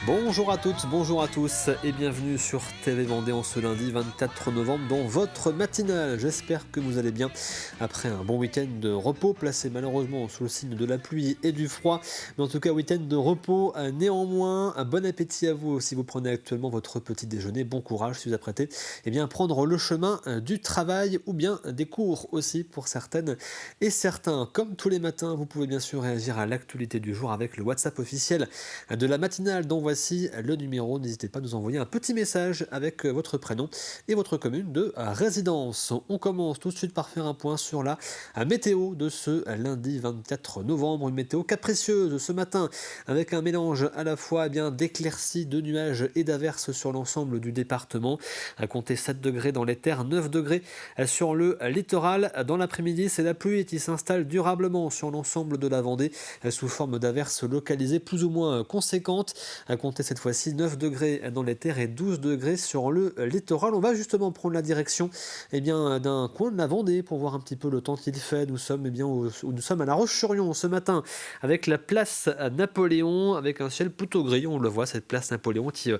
Bonjour à toutes, bonjour à tous et bienvenue sur TV Vendée en ce lundi 24 novembre dans votre matinale. J'espère que vous allez bien après un bon week-end de repos placé malheureusement sous le signe de la pluie et du froid. Mais en tout cas week-end de repos néanmoins. Un bon appétit à vous si vous prenez actuellement votre petit déjeuner. Bon courage si vous apprêtez à prendre le chemin du travail ou bien des cours aussi pour certaines et certains. Comme tous les matins, vous pouvez bien sûr réagir à l'actualité du jour avec le WhatsApp officiel de la matinale dont voici le numéro. N'hésitez pas à nous envoyer un petit message avec votre prénom et votre commune de résidence. On commence tout de suite par faire un point sur la météo de ce lundi 24 novembre. Une météo capricieuse ce matin avec un mélange à la fois d'éclaircies, de nuages et d'averses sur l'ensemble du département. À compter 7 degrés dans les terres, 9 degrés sur le littoral. Dans l'après-midi, c'est la pluie qui s'installe durablement sur l'ensemble de la Vendée sous forme d'averses localisées plus ou moins conséquentes. À compter cette fois-ci 9 degrés dans les terres et 12 degrés sur le littoral. On va justement prendre la direction d'un coin de la Vendée pour voir un petit peu le temps qu'il fait. Nous sommes, nous sommes à La Roche-sur-Yon ce matin avec la place Napoléon, avec un ciel plutôt gris. On le voit, cette place Napoléon qui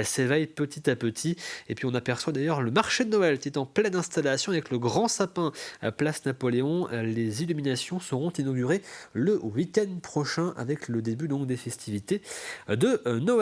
s'éveille petit à petit. Et puis on aperçoit d'ailleurs le marché de Noël qui est en pleine installation avec le grand sapin à place Napoléon. Les illuminations seront inaugurées le week-end prochain avec le début donc des festivités de Noël.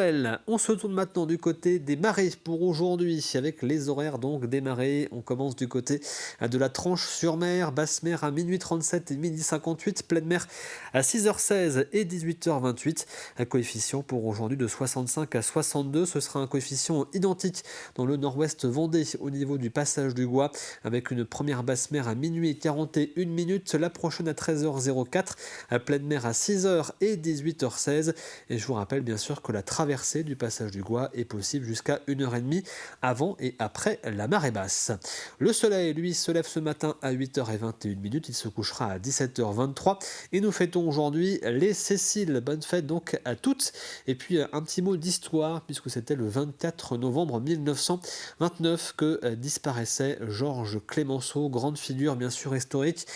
On se tourne maintenant du côté des marées pour aujourd'hui avec les horaires donc des marées. On commence du côté de la Tranche-sur-Mer, basse mer à minuit 37 et midi 58, pleine mer à 6h16 et 18h28. Un coefficient pour aujourd'hui de 65 à 62. Ce sera un coefficient identique dans le nord-ouest Vendée au niveau du passage du Gois avec une première basse mer à minuit 41 minutes, la prochaine à 13h04, à pleine mer à 6h et 18h16. Et je vous rappelle bien sûr que la traversée du passage du Gois est possible jusqu'à 1h30 avant et après la marée basse. Le soleil, lui, se lève ce matin à 8h21 minutes. Il se couchera à 17h23. Et nous fêtons aujourd'hui les Céciles. Bonne fête donc à toutes. Et puis un petit mot d'histoire, puisque c'était le 24 novembre 1929 que disparaissait Georges Clemenceau, grande figure bien sûr historique,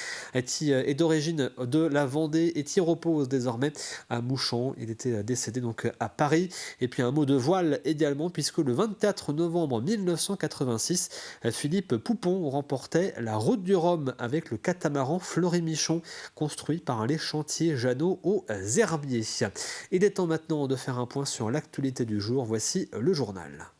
qui est d'origine de la Vendée et qui repose désormais à Mouchon. Il était décédé donc à Paris. Et puis un mot de voile également, puisque le 24 novembre 1986, Philippe Poupon remportait la route du Rhum avec le catamaran Fleury-Michon, construit par les chantiers Jeannot aux Herbiers. Il est temps maintenant de faire un point sur l'actualité du jour. Voici le journal.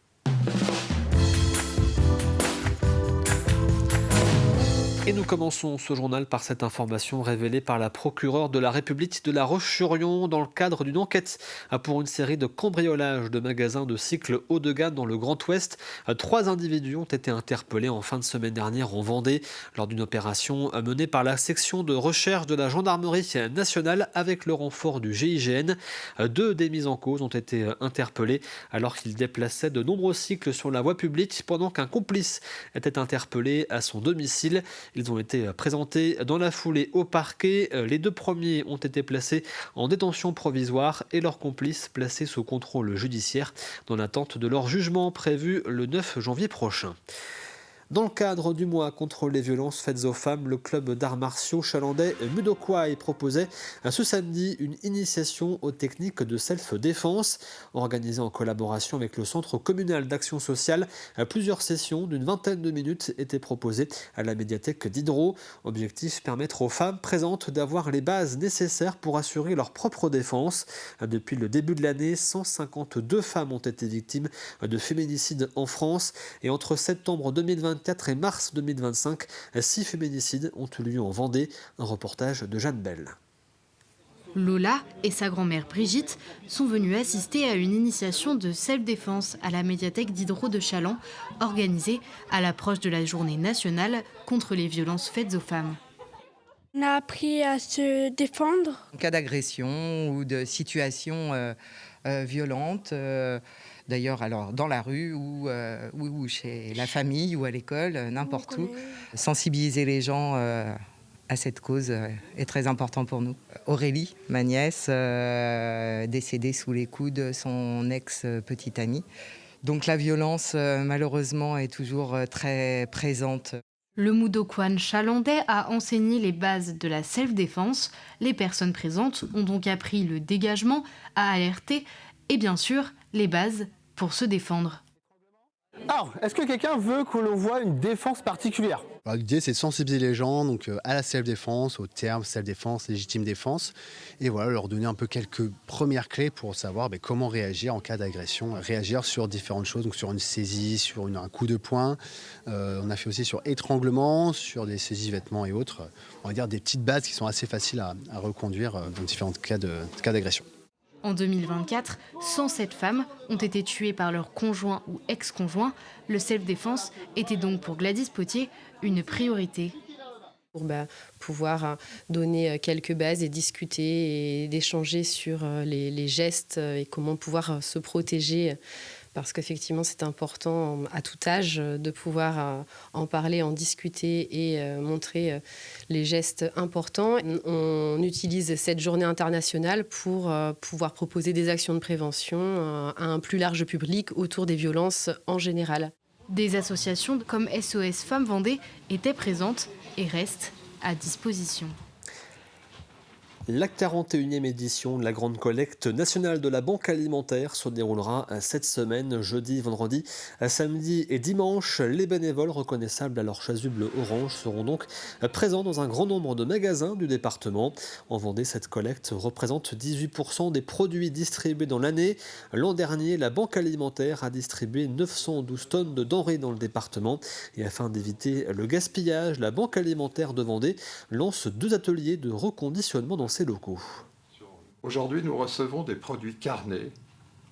Et nous commençons ce journal par cette information révélée par la procureure de la République de La Roche-sur-Yon dans le cadre d'une enquête pour une série de cambriolages de magasins de cycles haut de gamme dans le Grand Ouest. 3 individus ont été interpellés en fin de semaine dernière en Vendée lors d'une opération menée par la section de recherche de la gendarmerie nationale avec le renfort du GIGN. 2 des mis en cause ont été interpellés alors qu'ils déplaçaient de nombreux cycles sur la voie publique pendant qu'un complice était interpellé à son domicile. Ils ont été présentés dans la foulée au parquet. Les 2 premiers ont été placés en détention provisoire et leurs complices placés sous contrôle judiciaire dans l'attente de leur jugement prévu le 9 janvier prochain. Dans le cadre du mois contre les violences faites aux femmes, le club d'arts martiaux chalandais Mudokwai proposait ce samedi une initiation aux techniques de self-défense. Organisée en collaboration avec le Centre communal d'action sociale, plusieurs sessions d'une vingtaine de minutes étaient proposées à la médiathèque d'Hydro. Objectif, permettre aux femmes présentes d'avoir les bases nécessaires pour assurer leur propre défense. Depuis le début de l'année, 152 femmes ont été victimes de féminicide en France et entre septembre 2024 et mars 2025, 6 féminicides ont eu lieu en Vendée. Un reportage de Jeanne Bell. Lola et sa grand-mère Brigitte sont venues assister à une initiation de self-défense à la médiathèque d'Hydro de Chaland, organisée à l'approche de la journée nationale contre les violences faites aux femmes. On a appris à se défendre. En cas d'agression ou de situation violente, d'ailleurs alors dans la rue ou chez la famille ou à l'école, n'importe où. Sensibiliser les gens à cette cause est très important pour nous. Aurélie, ma nièce, décédée sous les coups de son ex-petite amie. Donc la violence, malheureusement, est toujours très présente. Le Mudokwan chalandais a enseigné les bases de la self-défense. Les personnes présentes ont donc appris le dégagement, à alerter et bien sûr les bases pour se défendre. Alors, est-ce que quelqu'un veut que l'on voit une défense particulière ? L'idée, c'est de sensibiliser les gens donc, à la self-défense, au terme self-défense, légitime défense, et voilà, leur donner un peu quelques premières clés pour savoir comment réagir en cas d'agression, réagir sur différentes choses, donc sur une saisie, sur un coup de poing. On a fait aussi sur étranglement, sur des saisies vêtements et autres. On va dire des petites bases qui sont assez faciles à reconduire dans différents cas d'agression. En 2024, 107 femmes ont été tuées par leur conjoint ou ex-conjoint. Le self-défense était donc pour Gladys Potier une priorité. Pour pouvoir donner quelques bases et discuter et d'échanger sur les gestes et comment pouvoir se protéger. Parce qu'effectivement, c'est important à tout âge de pouvoir en parler, en discuter et montrer les gestes importants. On utilise cette journée internationale pour pouvoir proposer des actions de prévention à un plus large public autour des violences en général. Des associations comme SOS Femmes Vendée étaient présentes et restent à disposition. La 41e édition de la grande collecte nationale de la Banque alimentaire se déroulera cette semaine, jeudi, vendredi, samedi et dimanche. Les bénévoles reconnaissables à leur chasuble orange seront donc présents dans un grand nombre de magasins du département. En Vendée, cette collecte représente 18% des produits distribués dans l'année. L'an dernier, la Banque alimentaire a distribué 912 tonnes de denrées dans le département. Et afin d'éviter le gaspillage, la Banque alimentaire de Vendée lance 2 ateliers de reconditionnement dans ses locaux. Aujourd'hui, nous recevons des produits carnés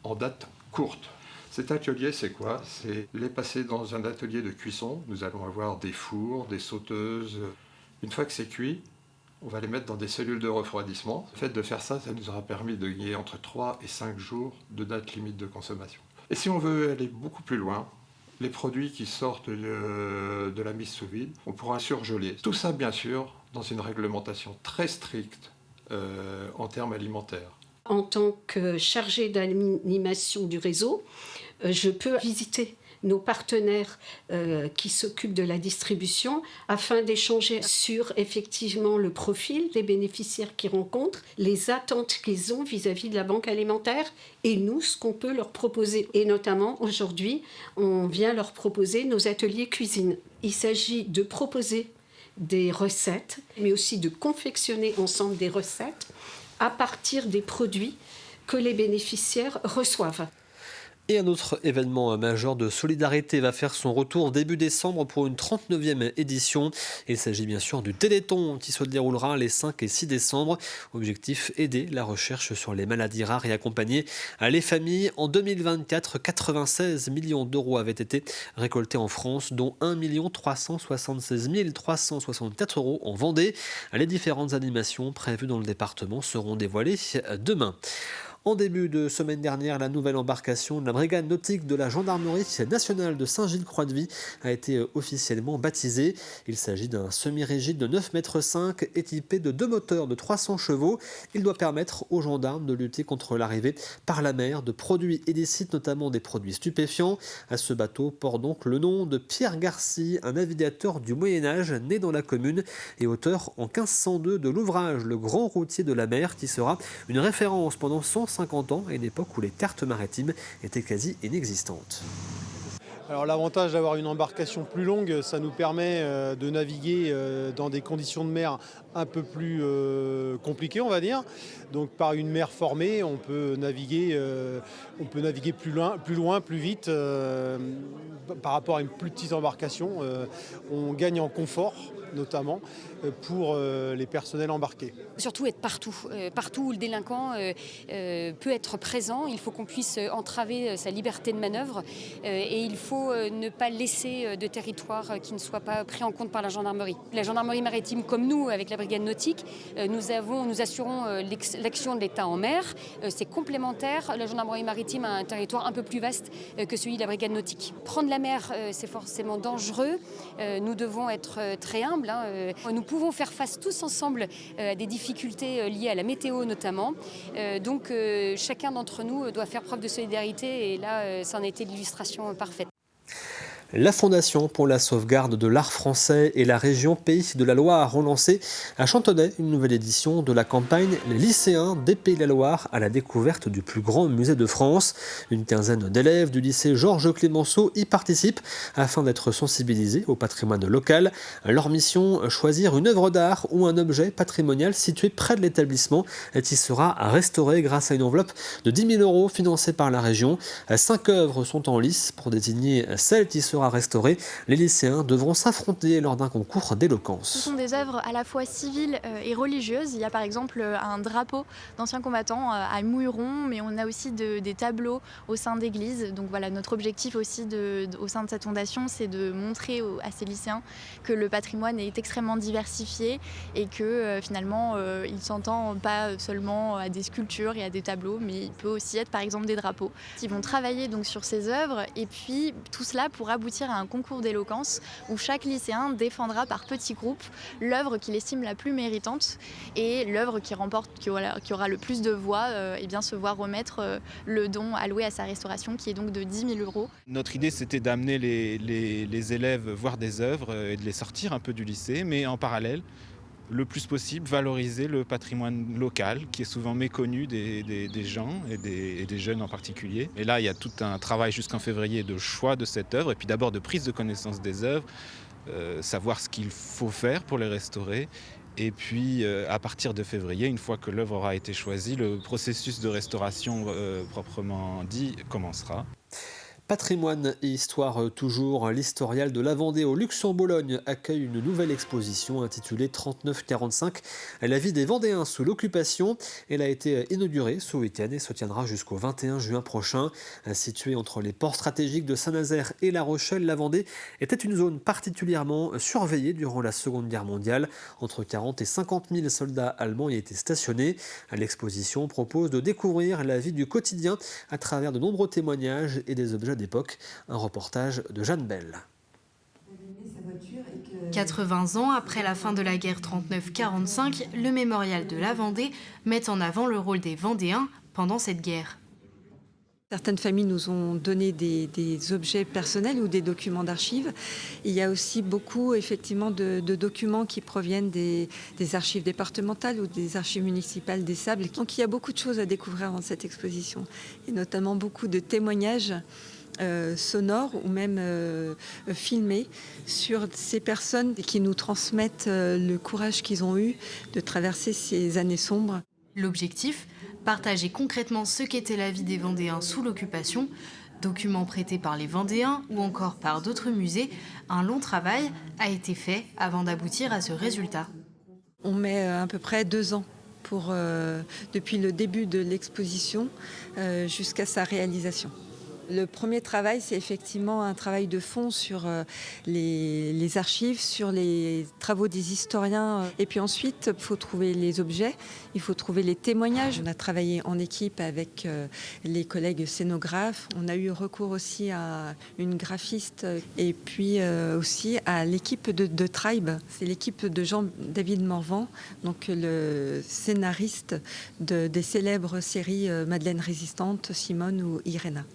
en date courte. Cet atelier, c'est quoi? C'est les passer dans un atelier de cuisson. Nous allons avoir des fours, des sauteuses. Une fois que c'est cuit, on va les mettre dans des cellules de refroidissement. Le fait de faire ça, ça nous aura permis de gagner entre 3 et 5 jours de date limite de consommation. Et si on veut aller beaucoup plus loin, les produits qui sortent de la mise sous vide, on pourra surgeler. Tout ça, bien sûr, dans une réglementation très stricte en termes alimentaires. En tant que chargée d'animation du réseau, je peux visiter nos partenaires qui s'occupent de la distribution afin d'échanger sur effectivement le profil des bénéficiaires qu'ils rencontrent, les attentes qu'ils ont vis-à-vis de la banque alimentaire et nous, ce qu'on peut leur proposer. Et notamment, aujourd'hui, on vient leur proposer nos ateliers cuisine. Il s'agit de proposer des recettes, mais aussi de confectionner ensemble des recettes à partir des produits que les bénéficiaires reçoivent. Et un autre événement majeur de solidarité va faire son retour début décembre pour une 39e édition. Il s'agit bien sûr du Téléthon qui se déroulera les 5 et 6 décembre. Objectif, aider la recherche sur les maladies rares et accompagner les familles. En 2024, 96 millions d'euros avaient été récoltés en France, dont 1 376 364 euros en Vendée. Les différentes animations prévues dans le département seront dévoilées demain. En début de semaine dernière, la nouvelle embarcation de la brigade nautique de la gendarmerie nationale de Saint-Gilles-Croix-de-Vie a été officiellement baptisée. Il s'agit d'un semi-rigide de 9,5 m équipé de 2 moteurs de 300 chevaux. Il doit permettre aux gendarmes de lutter contre l'arrivée par la mer de produits illicites, notamment des produits stupéfiants. Ce bateau porte donc le nom de Pierre Garcy, un navigateur du Moyen-Âge né dans la commune et auteur en 1502 de l'ouvrage Le Grand Routier de la mer, qui sera une référence pendant 150 ans, à une époque où les cartes maritimes étaient quasi inexistantes. Alors l'avantage d'avoir une embarcation plus longue, ça nous permet de naviguer dans des conditions de mer un peu plus compliquées, on va dire. Donc par une mer formée, on peut naviguer plus loin, plus vite. Par rapport à une plus petite embarcation, on gagne en confort, notamment pour les personnels embarqués. Surtout être partout. Partout où le délinquant peut être présent, il faut qu'on puisse entraver sa liberté de manœuvre et il faut ne pas laisser de territoire qui ne soit pas pris en compte par la gendarmerie. La gendarmerie maritime, comme nous, avec la brigade nautique, nous assurons l'action de l'État en mer. C'est complémentaire. La gendarmerie maritime a un territoire un peu plus vaste que celui de la brigade nautique. Prendre la mer, c'est forcément dangereux. Nous devons être très humbles. Nous pouvons faire face tous ensemble à des difficultés liées à la météo notamment. Donc chacun d'entre nous doit faire preuve de solidarité et là, ça en était l'illustration parfaite. La Fondation pour la sauvegarde de l'art français et la région Pays de la Loire ont lancé à Chantonnay une nouvelle édition de la campagne Les lycéens des Pays de la Loire à la découverte du plus grand musée de France. Une quinzaine d'élèves du lycée Georges Clémenceau y participent afin d'être sensibilisés au patrimoine local. Leur mission, choisir une œuvre d'art ou un objet patrimonial situé près de l'établissement qui sera restauré grâce à une enveloppe de 10 000 € financée par la région. 5 œuvres sont en lice pour désigner celle qui sera restaurée. Les lycéens devront s'affronter lors d'un concours d'éloquence. Ce sont des œuvres à la fois civiles et religieuses. Il y a par exemple un drapeau d'anciens combattants à Mouilleron, mais on a aussi des tableaux au sein d'églises. Donc voilà, notre objectif aussi au sein de cette fondation, c'est de montrer à ces lycéens que le patrimoine est extrêmement diversifié et que finalement il s'entend pas seulement à des sculptures et à des tableaux, mais il peut aussi être par exemple des drapeaux. Ils vont travailler donc sur ces œuvres et puis tout cela pour aboutir à un concours d'éloquence où chaque lycéen défendra par petits groupes l'œuvre qu'il estime la plus méritante et l'œuvre qui aura le plus de voix se voit remettre le don alloué à sa restauration qui est donc de 10 000 €. Notre idée c'était d'amener les élèves voir des œuvres et de les sortir un peu du lycée, mais en parallèle le plus possible valoriser le patrimoine local qui est souvent méconnu des gens et des jeunes en particulier. Et là, il y a tout un travail jusqu'en février de choix de cette œuvre et puis d'abord de prise de connaissance des œuvres, savoir ce qu'il faut faire pour les restaurer. Et puis, à partir de février, une fois que l'œuvre aura été choisie, le processus de restauration proprement dit commencera. Patrimoine et histoire toujours, l'historial de la Vendée au Luxembourg-Bologne accueille une nouvelle exposition intitulée 39-45, la vie des Vendéens sous l'occupation. Elle a été inaugurée ce week-end et se tiendra jusqu'au 21 juin prochain. Située entre les ports stratégiques de Saint-Nazaire et La Rochelle, la Vendée était une zone particulièrement surveillée durant la Seconde Guerre mondiale. Entre 40 et 50 000 soldats allemands y étaient stationnés. L'exposition propose de découvrir la vie du quotidien à travers de nombreux témoignages et des objets d'époque. Un reportage de Jeanne Bell. 80 ans après la fin de la guerre 39-45, le mémorial de la Vendée met en avant le rôle des Vendéens pendant cette guerre. Certaines familles nous ont donné des objets personnels ou des documents d'archives. Il y a aussi beaucoup effectivement de documents qui proviennent des archives départementales ou des archives municipales des Sables. Donc il y a beaucoup de choses à découvrir dans cette exposition, et notamment beaucoup de témoignages sonores ou même filmés sur ces personnes qui nous transmettent le courage qu'ils ont eu de traverser ces années sombres. L'objectif, partager concrètement ce qu'était la vie des Vendéens sous l'occupation, documents prêtés par les Vendéens ou encore par d'autres musées. Un long travail a été fait avant d'aboutir à ce résultat. On met à peu près 2 ans depuis le début de l'exposition jusqu'à sa réalisation. Le premier travail, c'est effectivement un travail de fond sur les archives, sur les travaux des historiens. Et puis ensuite, il faut trouver les objets, il faut trouver les témoignages. On a travaillé en équipe avec les collègues scénographes. On a eu recours aussi à une graphiste et puis aussi à l'équipe de Tribe. C'est l'équipe de Jean-David Morvan, donc le scénariste des célèbres séries Madeleine Résistante, Simone ou Irena.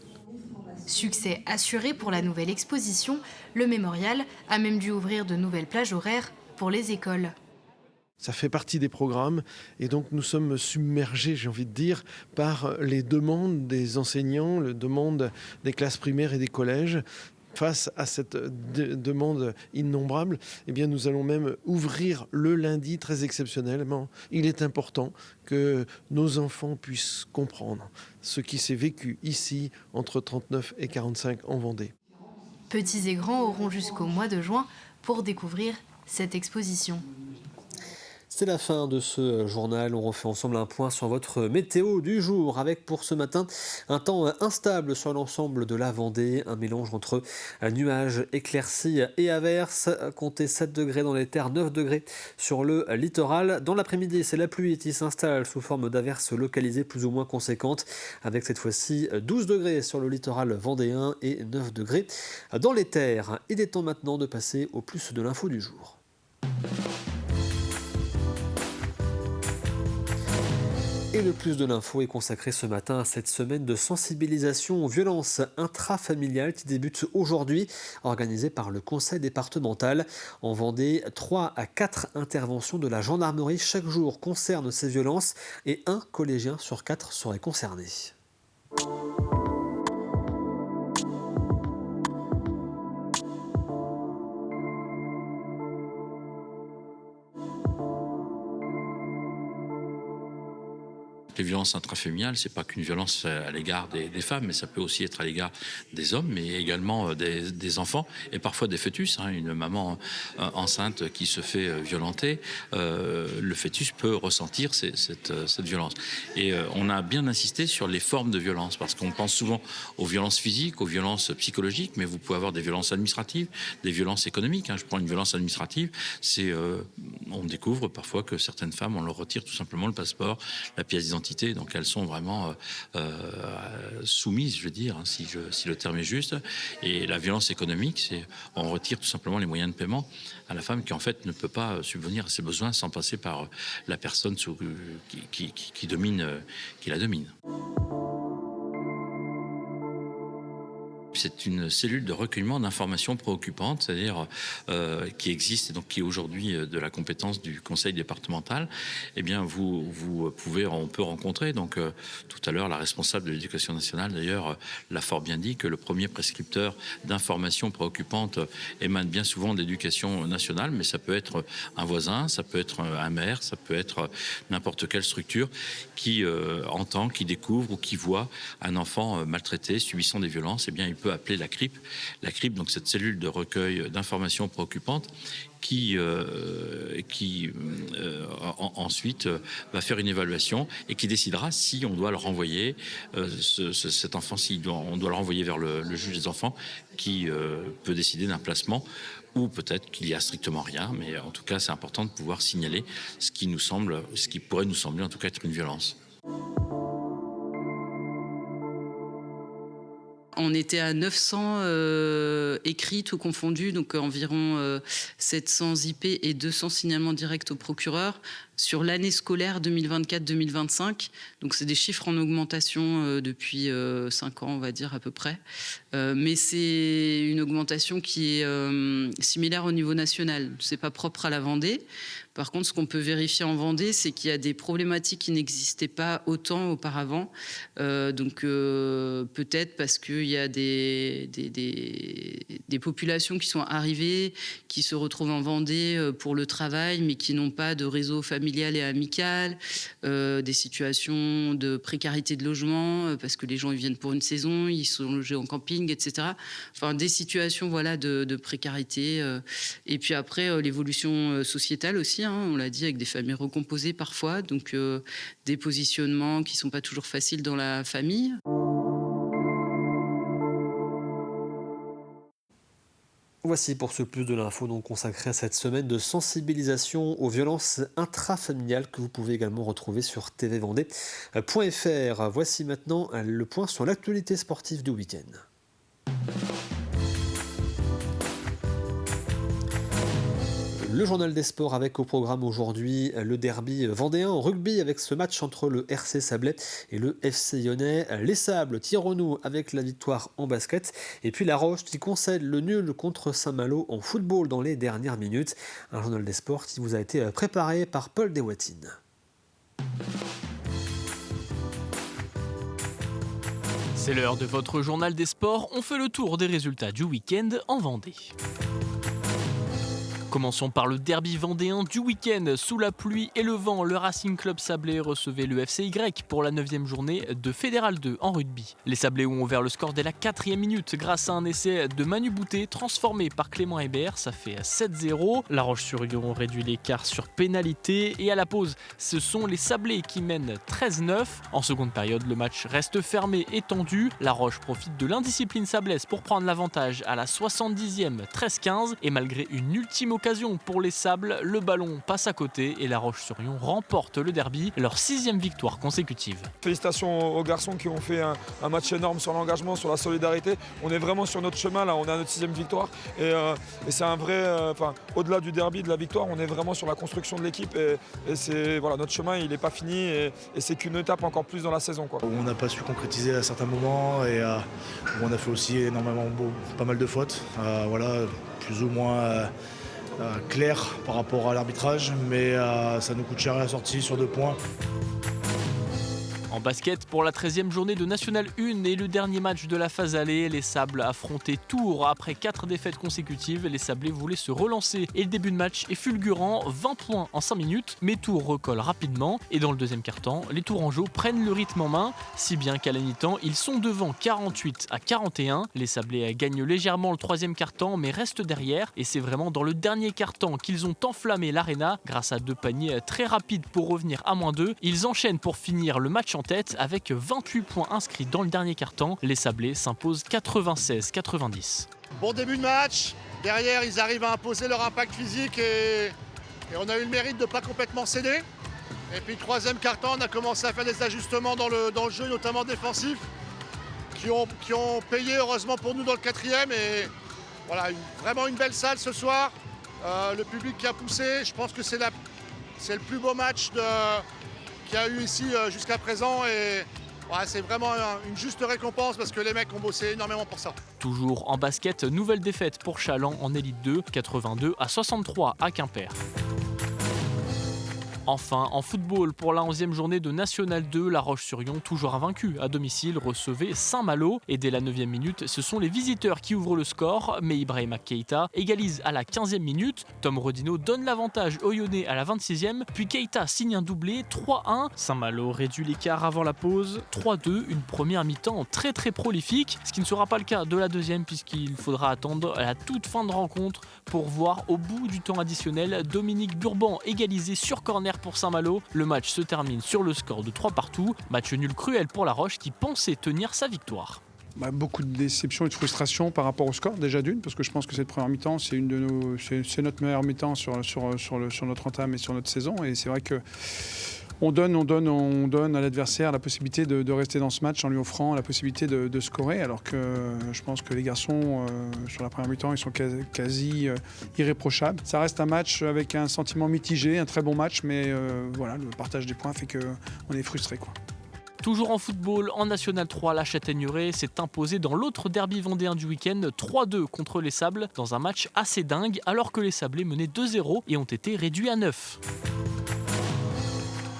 Succès assuré pour la nouvelle exposition, le mémorial a même dû ouvrir de nouvelles plages horaires pour les écoles. Ça fait partie des programmes et donc nous sommes submergés, j'ai envie de dire, par les demandes des enseignants, les demandes des classes primaires et des collèges. Face à cette demande innombrable, eh bien nous allons même ouvrir le lundi très exceptionnellement. Il est important que nos enfants puissent comprendre ce qui s'est vécu ici entre 39 et 45 en Vendée. Petits et grands auront jusqu'au mois de juin pour découvrir cette exposition. C'est la fin de ce journal. On refait ensemble un point sur votre météo du jour avec pour ce matin un temps instable sur l'ensemble de la Vendée. Un mélange entre nuages, éclaircies et averses. Comptez 7 degrés dans les terres, 9 degrés sur le littoral. Dans l'après-midi, c'est la pluie qui s'installe sous forme d'averses localisées plus ou moins conséquentes avec cette fois-ci 12 degrés sur le littoral vendéen et 9 degrés dans les terres. Il est temps maintenant de passer au plus de l'info du jour. Et le plus de l'info est consacré ce matin à cette semaine de sensibilisation aux violences intrafamiliales qui débute aujourd'hui, organisée par le conseil départemental. En Vendée, 3 à 4 interventions de la gendarmerie chaque jour concernent ces violences et un collégien sur 4 serait concerné. Les violences intrafamiliales, c'est pas qu'une violence à l'égard des femmes, mais ça peut aussi être à l'égard des hommes, mais également des enfants et parfois des fœtus. Une maman enceinte qui se fait violenter, le fœtus peut ressentir cette violence. Et on a bien insisté sur les formes de violence, parce qu'on pense souvent aux violences physiques, aux violences psychologiques, mais vous pouvez avoir des violences administratives, des violences économiques. Je prends une violence administrative, on découvre parfois que certaines femmes, on leur retire tout simplement le passeport, la pièce d'identité. Donc elles sont vraiment soumises, je veux dire, si le terme est juste. Et la violence économique, c'est on retire tout simplement les moyens de paiement à la femme qui en fait ne peut pas subvenir à ses besoins sans passer par la personne qui la domine. C'est une cellule de recueillement d'informations préoccupantes, c'est-à-dire qui existe et donc qui est aujourd'hui de la compétence du conseil départemental. Eh bien, on peut rencontrer. Donc, tout à l'heure, la responsable de l'éducation nationale, d'ailleurs, l'a fort bien dit que le premier prescripteur d'informations préoccupantes émane bien souvent de l'éducation nationale, mais ça peut être un voisin, ça peut être un maire, ça peut être n'importe quelle structure qui entend, qui découvre ou qui voit un enfant maltraité, subissant des violences. Eh bien, il peut appeler la CRIP. La CRIP, donc cette cellule de recueil d'informations préoccupantes, qui ensuite va faire une évaluation et qui décidera si on doit le renvoyer, cet enfant, on doit le renvoyer vers le juge des enfants qui peut décider d'un placement, ou peut-être qu'il n'y a strictement rien, mais en tout cas c'est important de pouvoir signaler ce qui pourrait nous sembler en tout cas être une violence. On était à 900 écrits, tout confondu, donc environ 700 IP et 200 signalements directs au procureur sur l'année scolaire 2024-2025. Donc c'est des chiffres en augmentation depuis 5 ans, on va dire à peu près. Mais c'est une augmentation qui est similaire au niveau national. C'est pas propre à la Vendée. Par contre, ce qu'on peut vérifier en Vendée, c'est qu'il y a des problématiques qui n'existaient pas autant auparavant. Donc peut-être parce qu'il y a des populations qui sont arrivées, qui se retrouvent en Vendée pour le travail, mais qui n'ont pas de réseau familial et amical, des situations de précarité de logement, parce que les gens ils viennent pour une saison, ils sont logés en camping, etc. Enfin, des situations de précarité. Et puis après, l'évolution sociétale aussi, on l'a dit, avec des familles recomposées parfois, donc des positionnements qui ne sont pas toujours faciles dans la famille. Voici pour ce plus de l'info donc consacré à cette semaine de sensibilisation aux violences intrafamiliales que vous pouvez également retrouver sur tvvendée.fr. Voici maintenant le point sur l'actualité sportive du week-end. Le journal des sports avec au programme aujourd'hui le derby vendéen en rugby avec ce match entre le RC Sablé et le FC Lyonnais. Les Sables tirent-nous avec la victoire en basket. Et puis La Roche qui concède le nul contre Saint-Malo en football dans les dernières minutes. Un journal des sports qui vous a été préparé par Paul Deswatines. C'est l'heure de votre journal des sports. On fait le tour des résultats du week-end en Vendée. Commençons par le derby vendéen du week-end. Sous la pluie et le vent, le Racing Club Sablé recevait le FCY pour la 9e journée de Fédéral 2 en rugby. Les Sablés ont ouvert le score dès la 4e minute grâce à un essai de Manu Boutet transformé par Clément Hébert. Ça fait 7-0. La Roche-sur-Yon réduit l'écart sur pénalité et à la pause, ce sont les Sablés qui mènent 13-9. En seconde période, le match reste fermé et tendu. La Roche profite de l'indiscipline sablaise pour prendre l'avantage à la 70e 13-15 et malgré une ultime occasion pour les Sables, le ballon passe à côté et La Roche-sur-Yon remporte le derby, leur 6e victoire consécutive. Félicitations aux garçons qui ont fait un match énorme sur l'engagement, sur la solidarité. On est vraiment sur notre chemin là, on a notre 6e victoire et c'est un vrai, au-delà du derby, de la victoire, on est vraiment sur la construction de l'équipe et c'est, voilà, notre chemin il n'est pas fini et c'est qu'une étape encore plus dans la saison, quoi. On n'a pas su concrétiser à certains moments et on a fait aussi énormément, pas mal de fautes, voilà, plus ou moins claires par rapport à l'arbitrage, mais ça nous coûte cher à la sortie sur 2 points. En basket, pour la 13e journée de National 1 et le dernier match de la phase aller, les Sables affrontaient Tours. Après 4 défaites consécutives, les Sablés voulaient se relancer et le début de match est fulgurant, 20 points en 5 minutes, mais Tours recolle rapidement et dans le deuxième quart-temps, les Tourangeaux prennent le rythme en main, si bien qu'à la mi-temps, ils sont devant 48-41. Les Sablés gagnent légèrement le 3e quart-temps mais restent derrière et c'est vraiment dans le dernier quart-temps qu'ils ont enflammé l'arena grâce à 2 paniers très rapides pour revenir à -2. Ils enchaînent pour finir le match en tête avec 28 points inscrits dans le dernier quart-temps. Les Sablés s'imposent 96-90. Bon début de match. Derrière, ils arrivent à imposer leur impact physique et on a eu le mérite de ne pas complètement céder. Et puis, 3e quart-temps, on a commencé à faire des ajustements dans le jeu, notamment défensif, qui ont payé heureusement pour nous dans le 4e. Et voilà, vraiment une belle salle ce soir. Le public qui a poussé, je pense que c'est le plus beau match qu'il y a eu ici jusqu'à présent et ouais, c'est vraiment une juste récompense parce que les mecs ont bossé énormément pour ça. Toujours en basket, nouvelle défaite pour Chaland en Élite 2, 82-63 à Quimper. Enfin, en football, pour la 11e journée de National 2, La Roche-sur-Yon, toujours invaincue à domicile, recevait Saint-Malo. Et dès la 9e minute, ce sont les visiteurs qui ouvrent le score, mais Ibrahima Keita égalise à la 15e minute. Tom Rodino donne l'avantage aux Lyonnais à la 26e, puis Keita signe un doublé, 3-1. Saint-Malo réduit l'écart avant la pause, 3-2, une première mi-temps très prolifique, ce qui ne sera pas le cas de la deuxième puisqu'il faudra attendre à la toute fin de rencontre pour voir au bout du temps additionnel Dominique Burban égaliser sur corner pour Saint-Malo. Le match se termine sur le score de 3-3, match nul cruel pour La Roche qui pensait tenir sa victoire. Beaucoup de déception et de frustration par rapport au score, déjà d'une, parce que je pense que cette première mi-temps, c'est notre meilleure mi-temps sur notre entame et sur notre saison. Et c'est vrai que on donne à l'adversaire la possibilité de rester dans ce match en lui offrant la possibilité de scorer, alors que je pense que les garçons, sur la première mi-temps, ils sont quasi irréprochables. Ça reste un match avec un sentiment mitigé, un très bon match, mais voilà, le partage des points fait qu'on est frustré, quoi. Toujours en football, en National 3, la Châtaigneraie s'est imposée dans l'autre derby vendéen du week-end, 3-2 contre les Sables, dans un match assez dingue, alors que les Sablés menaient 2-0 et ont été réduits à 9.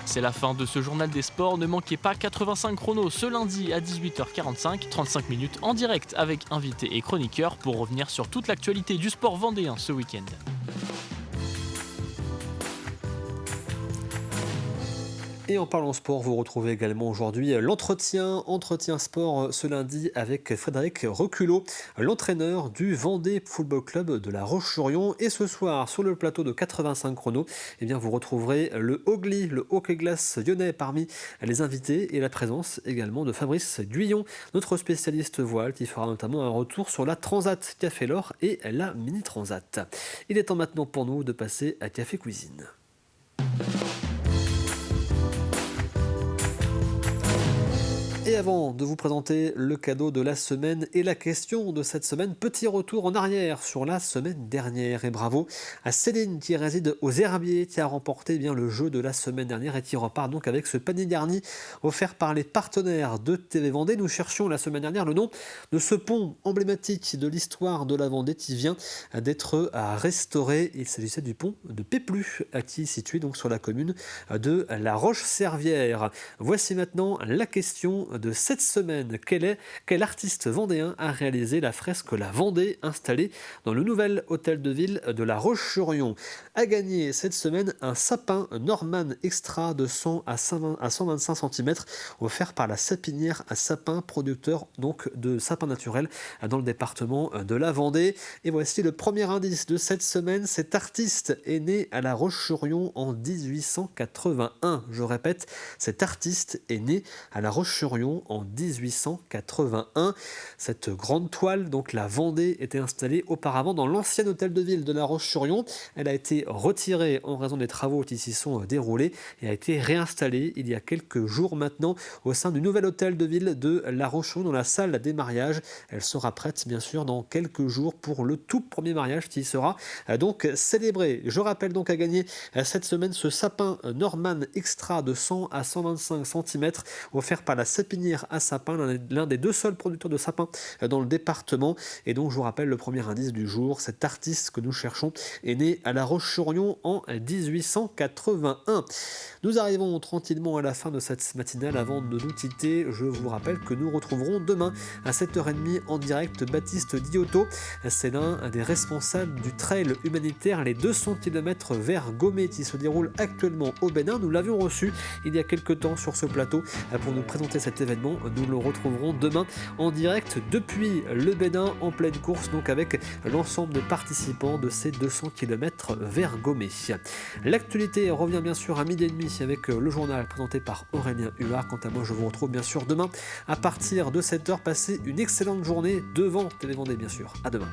C'est la fin de ce journal des sports. Ne manquez pas 85 chronos ce lundi à 18h45, 35 minutes en direct avec invités et chroniqueurs pour revenir sur toute l'actualité du sport vendéen ce week-end. Et en parlant sport, vous retrouvez également aujourd'hui l'entretien sport ce lundi avec Frédéric Reculot, l'entraîneur du Vendée Football Club de La Roche-sur-Yon. Et ce soir, sur le plateau de 85 chronos, eh bien, vous retrouverez le Ogli, le hockey glace lyonnais parmi les invités et la présence également de Fabrice Guyon, notre spécialiste voile qui fera notamment un retour sur la Transat Café L'Or et la Mini Transat. Il est temps maintenant pour nous de passer à Café Cuisine. Et avant de vous présenter le cadeau de la semaine et la question de cette semaine, petit retour en arrière sur la semaine dernière. Et bravo à Céline qui réside aux Herbiers, qui a remporté le jeu de la semaine dernière et qui repart donc avec ce panier garni offert par les partenaires de TV Vendée. Nous cherchions la semaine dernière le nom de ce pont emblématique de l'histoire de la Vendée qui vient d'être restauré. Il s'agissait du pont de Péplu, qui est situé donc sur la commune de La Roche-Servière. Voici maintenant la question de cette semaine. Quel artiste vendéen a réalisé la fresque La Vendée installée dans le nouvel hôtel de ville de La Roche-sur-Yon? A gagné cette semaine un sapin Norman Extra de 100 à 125 cm offert par la sapinière à sapin, producteur donc de sapins naturels dans le département de la Vendée. Et voici le premier indice de cette semaine. Cet artiste est né à La Roche-sur-Yon en 1881. Je répète, cet artiste est né à La Roche-sur-Yon Roche-sur-Yon en 1881. Cette grande toile, donc la Vendée, était installée auparavant dans l'ancien hôtel de ville de La Roche-sur-Yon. Elle a été retirée en raison des travaux qui s'y sont déroulés et a été réinstallée il y a quelques jours maintenant au sein du nouvel hôtel de ville de La Roche-sur-Yon dans la salle des mariages. Elle sera prête bien sûr dans quelques jours pour le tout premier mariage qui sera donc célébré. Je rappelle donc à gagner cette semaine ce sapin Norman Extra de 100 à 125 cm offert par la Sapinière à Sapin, l'un des deux seuls producteurs de sapins dans le département. Et donc je vous rappelle le premier indice du jour, cet artiste que nous cherchons est né à La Roche-sur-Yon en 1881. Nous arrivons tranquillement à la fin de cette matinale. Avant de nous quitter, je vous rappelle que nous retrouverons demain à 7h30 en direct Baptiste Diotto. C'est l'un des responsables du trail humanitaire les 200 km vers Gomé qui se déroule actuellement au Bénin. Nous l'avions reçu il y a quelques temps sur ce plateau pour nous présenter cet événement. Nous le retrouverons demain en direct depuis le Bénin en pleine course, donc avec l'ensemble des participants de ces 200 km vers Gomé. L'actualité revient bien sûr à 12h30 avec le journal présenté par Aurélien Huard. Quant à moi, je vous retrouve bien sûr demain à partir de 7h. Passez une excellente journée devant Télé Vendée bien sûr. À demain.